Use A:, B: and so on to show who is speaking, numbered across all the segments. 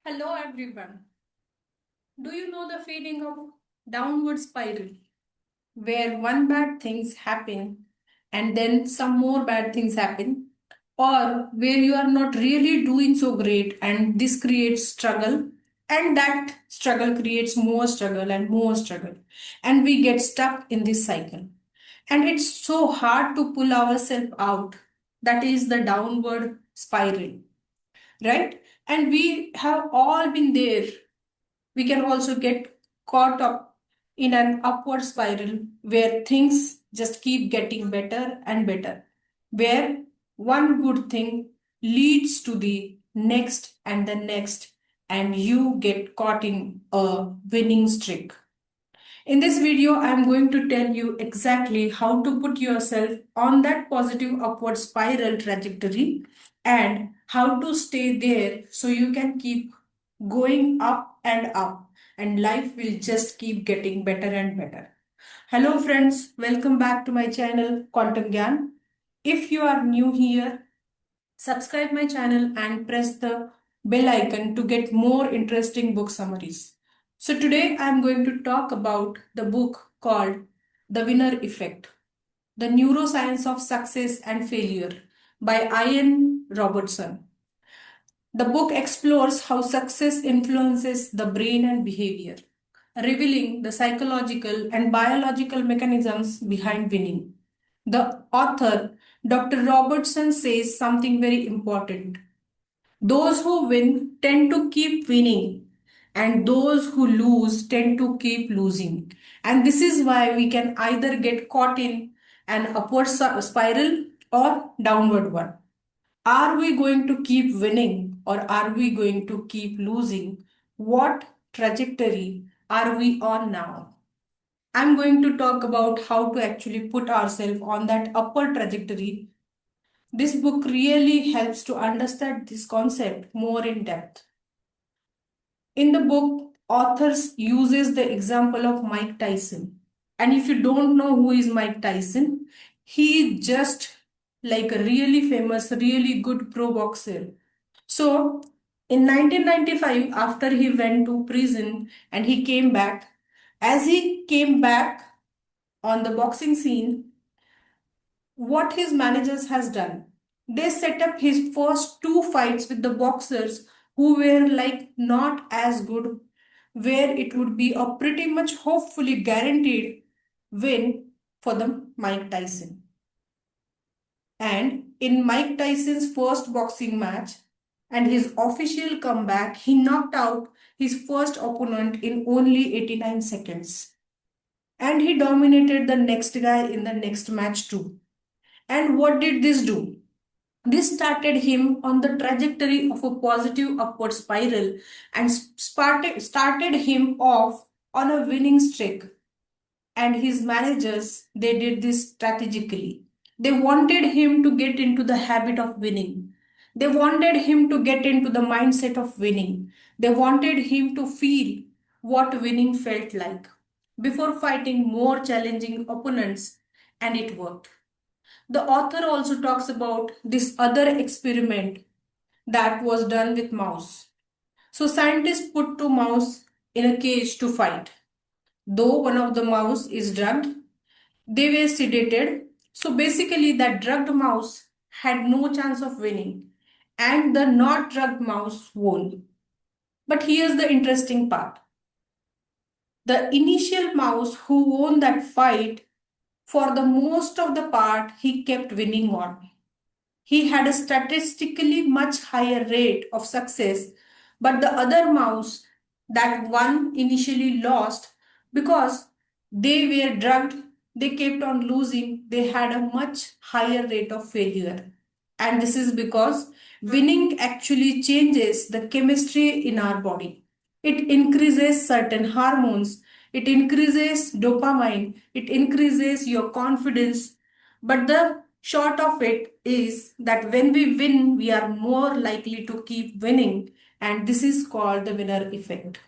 A: Hello everyone. Do you know the feeling of downward spiral where one bad things happen and then some more bad things happen, or where you are not really doing so great and this creates struggle, and that struggle creates more struggle and more struggle, and we get stuck in this cycle, and it's so hard to pull ourselves out. That is the downward spiral, right? And we have all been there. We can also get caught up in an upward spiral where things just keep getting better and better, where one good thing leads to the next and the next, and you get caught in a winning streak. In this video, I am going to tell you exactly how to put yourself on that positive upward spiral trajectory and how to stay there so you can keep going up and up, and life will just keep getting better and better. Hello friends, welcome back to my channel Quantum Gyaan. If you are new here, subscribe my channel and press the bell icon to get more interesting book summaries. So today I am going to talk about the book called The Winner Effect: The Neuroscience of Success and Failure by Ian Robertson. The book explores how success influences the brain and behavior, revealing the psychological and biological mechanisms behind winning. The author, Dr. Robertson, says something very important. Those who win tend to keep winning, and those who lose tend to keep losing. And this is why we can either get caught in an upward spiral or downward one. Are we going to keep winning or are we going to keep losing? What trajectory are we on now? I'm going to talk about how to actually put ourselves on that upward trajectory. This book really helps to understand this concept more in depth. In the book, authors uses the example of Mike Tyson. And if you don't know who is Mike Tyson, he just like a really famous, really good pro boxer. So in 1995, after he went to prison and he came back, as he came back on the boxing scene, what his managers has done, they set up his first two fights with the boxers who were like not as good, where it would be a pretty much hopefully guaranteed win for the Mike Tyson. And in Mike Tyson's first boxing match and his official comeback, he knocked out his first opponent in only 89 seconds. And he dominated the next guy in the next match too. And what did this do? This started him on the trajectory of a positive upward spiral and started him off on a winning streak. And his managers, they did this strategically. They wanted him to get into the habit of winning. They wanted him to get into the mindset of winning. They wanted him to feel what winning felt like before fighting more challenging opponents, and it worked. The author also talks about this other experiment that was done with mouse. So scientists put two mouse in a cage to fight. Though one of the mouse is drugged, they were sedated. So basically, that drugged mouse had no chance of winning, and the not drugged mouse won. But here's the interesting part: the initial mouse who won that fight, for the most of the part, he kept winning on. He had a statistically much higher rate of success, but the other mouse, that one initially lost because they were drugged, they kept on losing, they had a much higher rate of failure. And this is because winning actually changes the chemistry in our body. It increases certain hormones, it increases dopamine, it increases your confidence. But the short of it is that when we win, we are more likely to keep winning, and this is called the winner effect.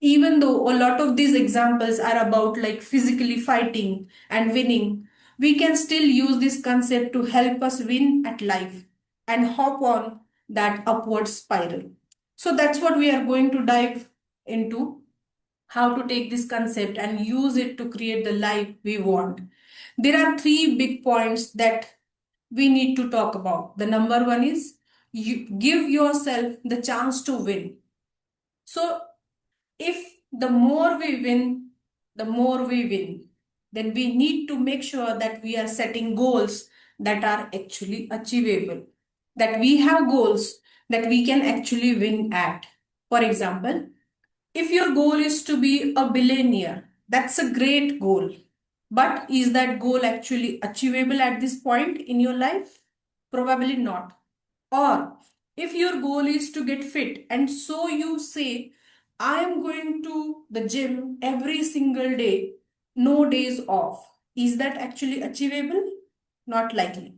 A: Even though a lot of these examples are about like physically fighting and winning, we can still use this concept to help us win at life and hop on that upward spiral. So that's what we are going to dive into, how to take this concept and use it to create the life we want. There are three big points that we need to talk about. The number one is you give yourself the chance to win. So if the more we win, the more we win, then we need to make sure that we are setting goals that are actually achievable, that we have goals that we can actually win at. For example, if your goal is to be a billionaire, that's a great goal. But is that goal actually achievable at this point in your life? Probably not. Or if your goal is to get fit and so you say, I am going to the gym every single day, no days off. Is that actually achievable? Not likely.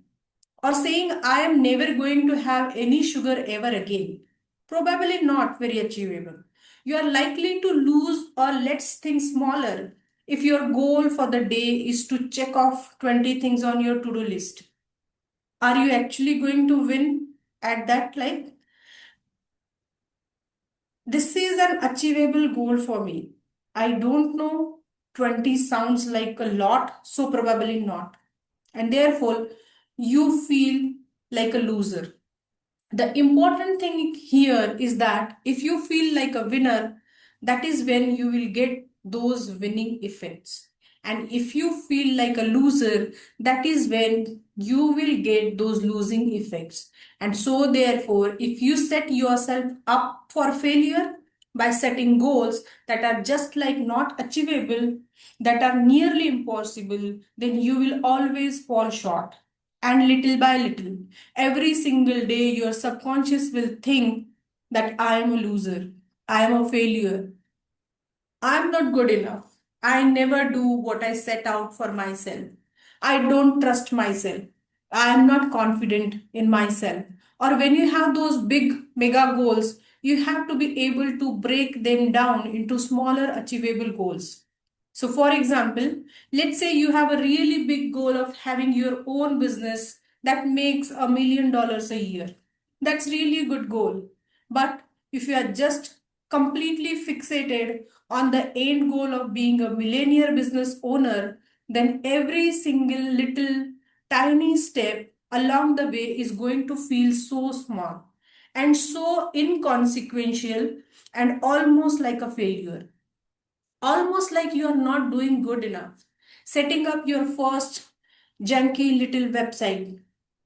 A: Or saying, I am never going to have any sugar ever again. Probably not very achievable. You are likely to lose or let things smaller if your goal for the day is to check off 20 things on your to do list. Are you actually going to win at that? Like, this is an achievable goal for me. I don't know, 20 sounds like a lot, so probably not. And therefore, you feel like a loser. The important thing here is that if you feel like a winner, that is when you will get those winning effects. And if you feel like a loser, that is when you will get those losing effects. And so, therefore, if you set yourself up for failure by setting goals that are just like not achievable, that are nearly impossible, then you will always fall short. And little by little, every single day, your subconscious will think that I am a loser, I am a failure, I'm not good enough, I never do what I set out for myself, I don't trust myself, I am not confident in myself. Or when you have those big mega goals, you have to be able to break them down into smaller achievable goals. So, for example, let's say you have a really big goal of having your own business that makes $1 million a year. That's really a good goal. But if you are just completely fixated on the end goal of being a millionaire business owner, then every single little tiny step along the way is going to feel so small and so inconsequential and almost like a failure, almost like you are not doing good enough. Setting up your first junky little website,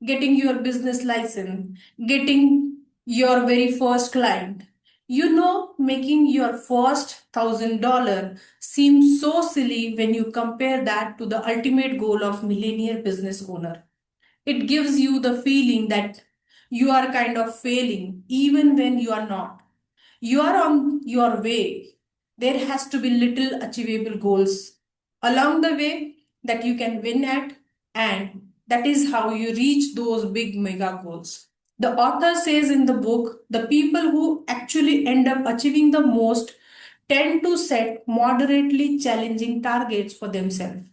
A: getting your business license, getting your very first client. You know, making your first $1,000 seems so silly when you compare that to the ultimate goal of millionaire business owner. It gives you the feeling that you are kind of failing even when you are not. You are on your way. There has to be little achievable goals along the way that you can win at, and that is how you reach those big mega goals. The author says in the book, the people who actually end up achieving the most tend to set moderately challenging targets for themselves.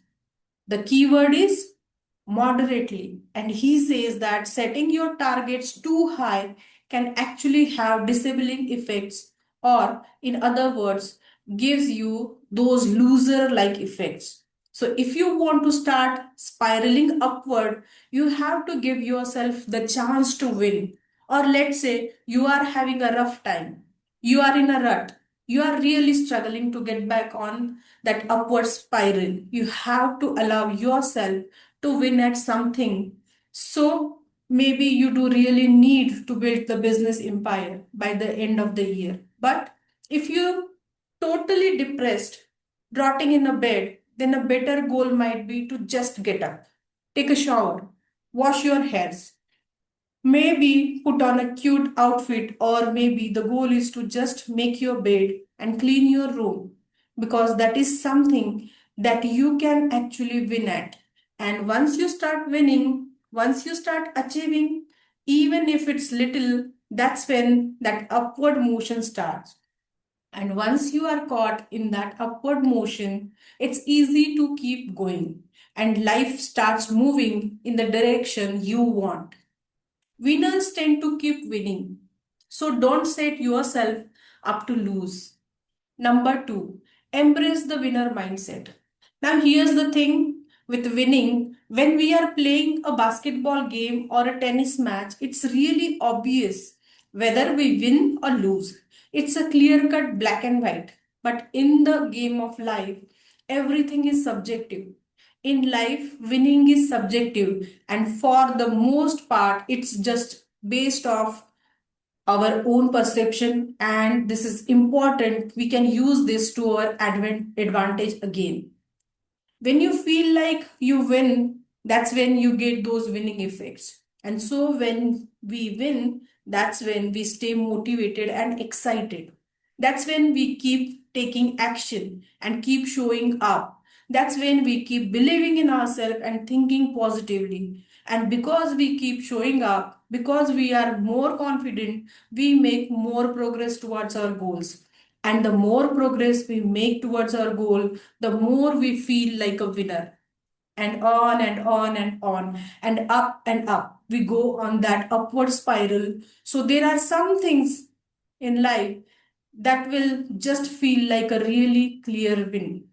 A: The keyword is moderately. And he says that setting your targets too high can actually have disabling effects, or, in other words, gives you those loser like effects. So, if you want to start spiraling upward, you have to give yourself the chance to win. Or, let's say you are having a rough time, you are in a rut, you are really struggling to get back on that upward spiral. You have to allow yourself to win at something. So maybe you do really need to build the business empire by the end of the year. But if you're totally depressed, rotting in a bed, then a better goal might be to just get up, take a shower, wash your hairs, maybe put on a cute outfit, or maybe the goal is to just make your bed and clean your room, because that is something that you can actually win at. And once you start winning, once you start achieving, even if it's little, that's when that upward motion starts. And once you are caught in that upward motion, it's easy to keep going, and life starts moving in the direction you want. Winners tend to keep winning. So don't set yourself up to lose. Number two, embrace the winner mindset. Now, here's the thing with winning, when we are playing a basketball game or a tennis match, it's really obvious whether we win or lose. It's a clear cut black and white. But in the game of life, everything is subjective. In life, winning is subjective, and for the most part, it's just based off our own perception, and this is important. We can use this to our advantage again. When you feel like you win, that's when you get those winning effects. And so when we win, that's when we stay motivated and excited. That's when we keep taking action and keep showing up. That's when we keep believing in ourselves and thinking positively. And because we keep showing up, because we are more confident, we make more progress towards our goals. And the more progress we make towards our goal, the more we feel like a winner. And on and on and on and up. We go on that upward spiral. So there are some things in life that will just feel like a really clear win.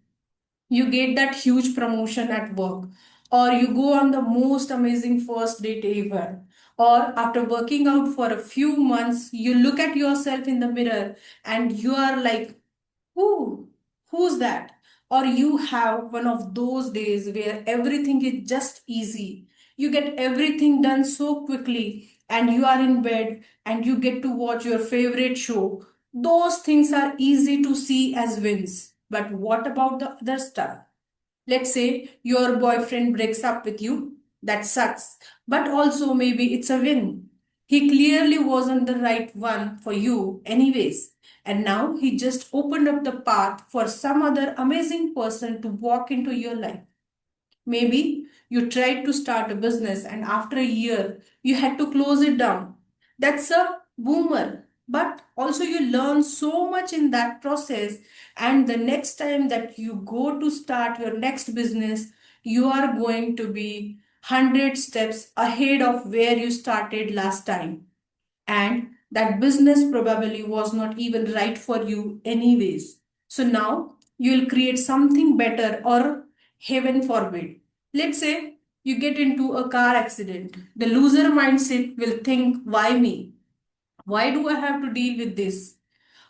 A: You get that huge promotion at work, or you go on the most amazing first date ever, or after working out for a few months, you look at yourself in the mirror and you are like, who? Who's that? Or you have one of those days where everything is just easy. You get everything done so quickly, and you are in bed and you get to watch your favorite show. Those things are easy to see as wins. But what about the other stuff? Let's say your boyfriend breaks up with you. That sucks. But also, maybe it's a win. He clearly wasn't the right one for you, anyways. And now he just opened up the path for some other amazing person to walk into your life. Maybe you tried to start a business and after a year you had to close it down. That's a boomer. But also, you learn so much in that process. And the next time that you go to start your next business, you are going to be 100 steps ahead of where you started last time, and that business probably was not even right for you anyways. So now you'll create something better, or heaven forbid. Let's say you get into a car accident. The loser mindset will think, why me? Why do I have to deal with this?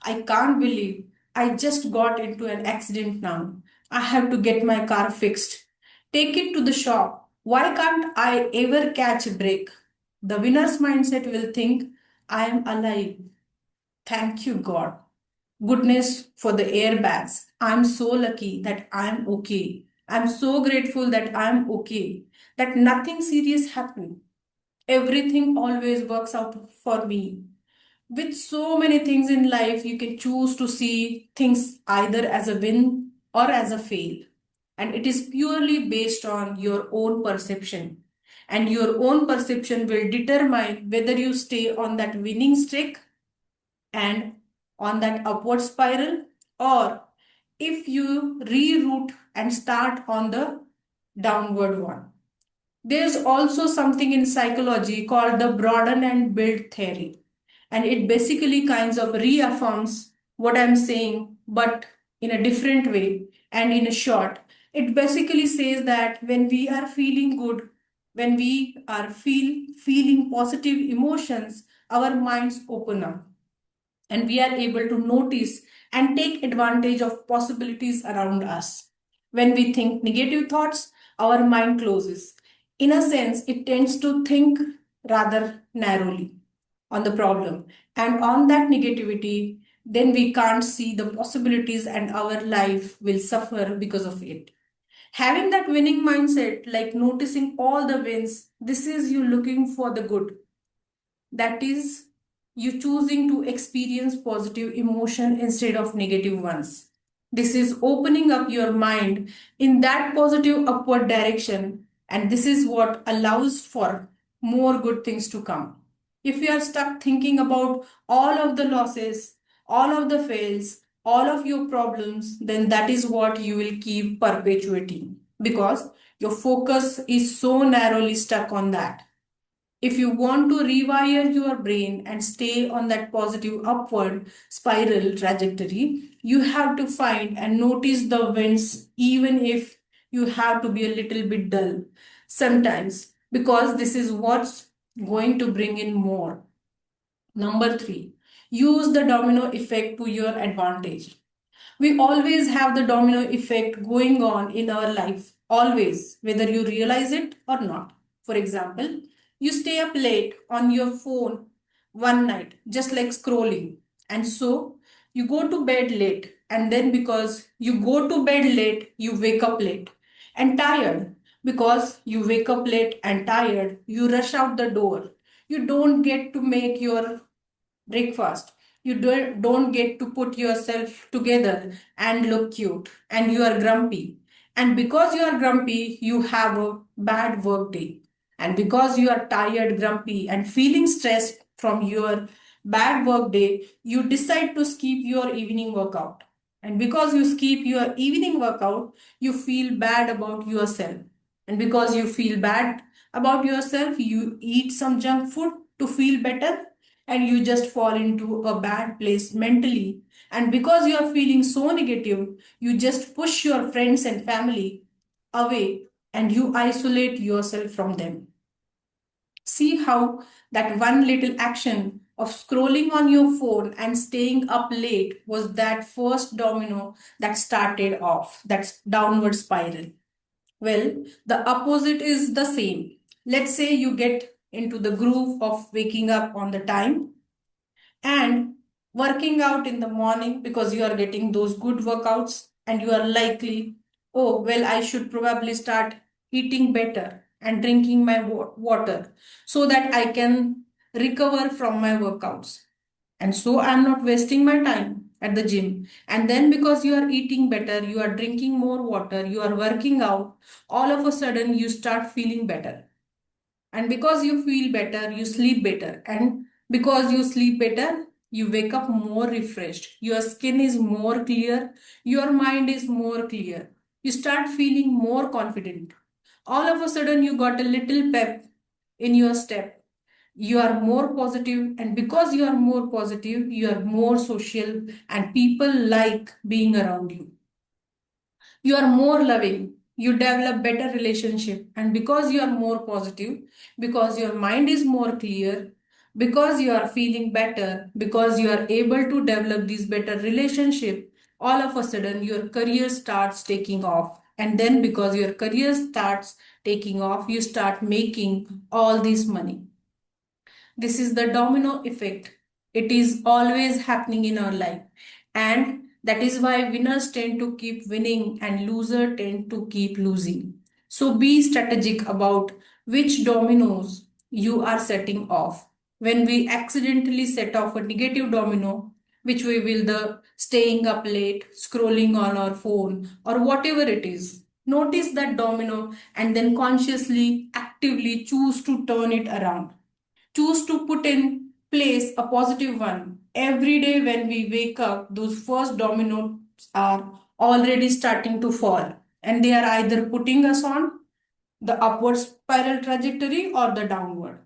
A: I can't believe I just got into an accident now. I have to get my car fixed. Take it to the shop. Why can't I ever catch a break? The winner's mindset will think, I am alive. Thank you, God. Goodness for the airbags. I'm so lucky that I'm okay. I'm so grateful that I'm okay. That nothing serious happened. Everything always works out for me. With so many things in life, you can choose to see things either as a win or as a fail. And it is purely based on your own perception. And your own perception will determine whether you stay on that winning streak and on that upward spiral, or if you reroute and start on the downward one. There's also something in psychology called the broaden and build theory. And it basically kinds of reaffirms what I'm saying, but in a different way and in a short. It basically says that when we are feeling good, when we are feeling positive emotions, our minds open up and we are able to notice and take advantage of possibilities around us. When we think negative thoughts, our mind closes. In a sense, it tends to think rather narrowly on the problem and on that negativity, then we can't see the possibilities and our life will suffer because of it. Having that winning mindset, like noticing all the wins, this is you looking for the good, that is, you choosing to experience positive emotion instead of negative ones. This is opening up your mind in that positive upward direction, and this is what allows for more good things to come. If you are stuck thinking about all of the losses, all of the fails, all of your problems, then that is what you will keep perpetuating because your focus is so narrowly stuck on that. If you want to rewire your brain and stay on that positive upward spiral trajectory, you have to find and notice the wins, even if you have to be a little bit dull sometimes, because this is what's going to bring in more. Number three, use the domino effect to your advantage. We always have the domino effect going on in our life, always, whether you realize it or not. For example, you stay up late on your phone one night, just like scrolling. And so you go to bed late, and then because you go to bed late, you wake up late and tired. Because you wake up late and tired, you rush out the door. You don't get to make your breakfast. You don't get to put yourself together and look cute, and you are grumpy. And because you are grumpy, you have a bad work day. And because you are tired, grumpy, and feeling stressed from your bad work day, you decide to skip your evening workout. And because you skip your evening workout, you feel bad about yourself. And because you feel bad about yourself, you eat some junk food to feel better, and you just fall into a bad place mentally. And because you are feeling so negative, you just push your friends and family away and you isolate yourself from them. See how that one little action of scrolling on your phone and staying up late was that first domino that started off that downward spiral. Well, the opposite is the same. Let's say you get into the groove of waking up on the time and working out in the morning because you are getting those good workouts, and you are likely, oh, well, I should probably start eating better and drinking my water so that I can recover from my workouts. And so I'm not wasting my time at the gym. And then because you are eating better, you are drinking more water, you are working out, all of a sudden you start feeling better. And because you feel better, you sleep better. And because you sleep better, you wake up more refreshed. Your skin is more clear. Your mind is more clear. You start feeling more confident. All of a sudden, you got a little pep in your step. You are more positive, and because you are more positive, you are more social, and people like being around you. You are more loving, you develop better relationship, and because you are more positive, because your mind is more clear, because you are feeling better, because you are able to develop this better relationship, all of a sudden your career starts taking off. And then because your career starts taking off, you start making all this money. This is the domino effect. It is always happening in our life. And that is why winners tend to keep winning and losers tend to keep losing. So be strategic about which dominoes you are setting off. When we accidentally set off a negative domino, which we will the staying up late, scrolling on our phone, or whatever it is, notice that domino and then consciously, actively choose to turn it around. Choose to put in place a positive one. Every day when we wake up, those first dominoes are already starting to fall, and they are either putting us on the upward spiral trajectory or the downward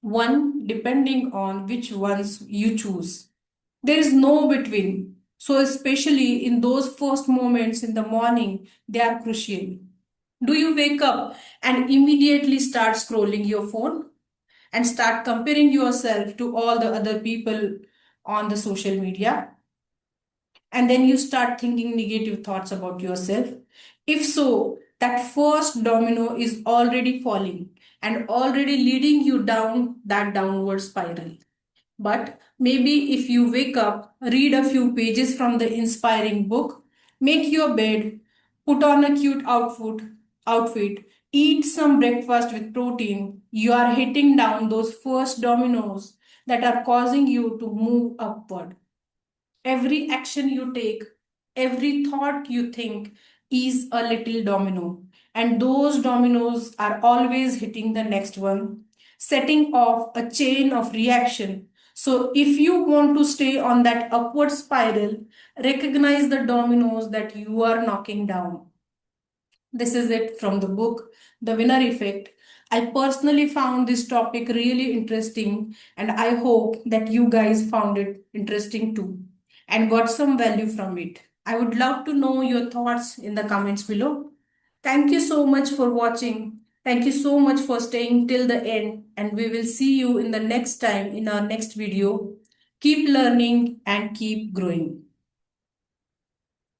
A: one, depending on which ones you choose. There is no between. So, especially in those first moments in the morning, they are crucial. Do you wake up and immediately start scrolling your phone and start comparing yourself to all the other people on the social media? And then you start thinking negative thoughts about yourself? If so, that first domino is already falling and already leading you down that downward spiral. But maybe if you wake up, read a few pages from the inspiring book, make your bed, put on a cute outfit, eat some breakfast with protein, you are hitting down those first dominoes that are causing you to move upward. Every action you take, every thought you think is a little domino. And those dominoes are always hitting the next one, setting off a chain of reaction. So, if you want to stay on that upward spiral, recognize the dominoes that you are knocking down. This is it from the book, The Winner Effect. I personally found this topic really interesting, and I hope that you guys found it interesting too and got some value from it. I would love to know your thoughts in the comments below. Thank you so much for watching. Thank you so much for staying till the end, and we will see you in the next time in our next video. Keep learning and keep growing.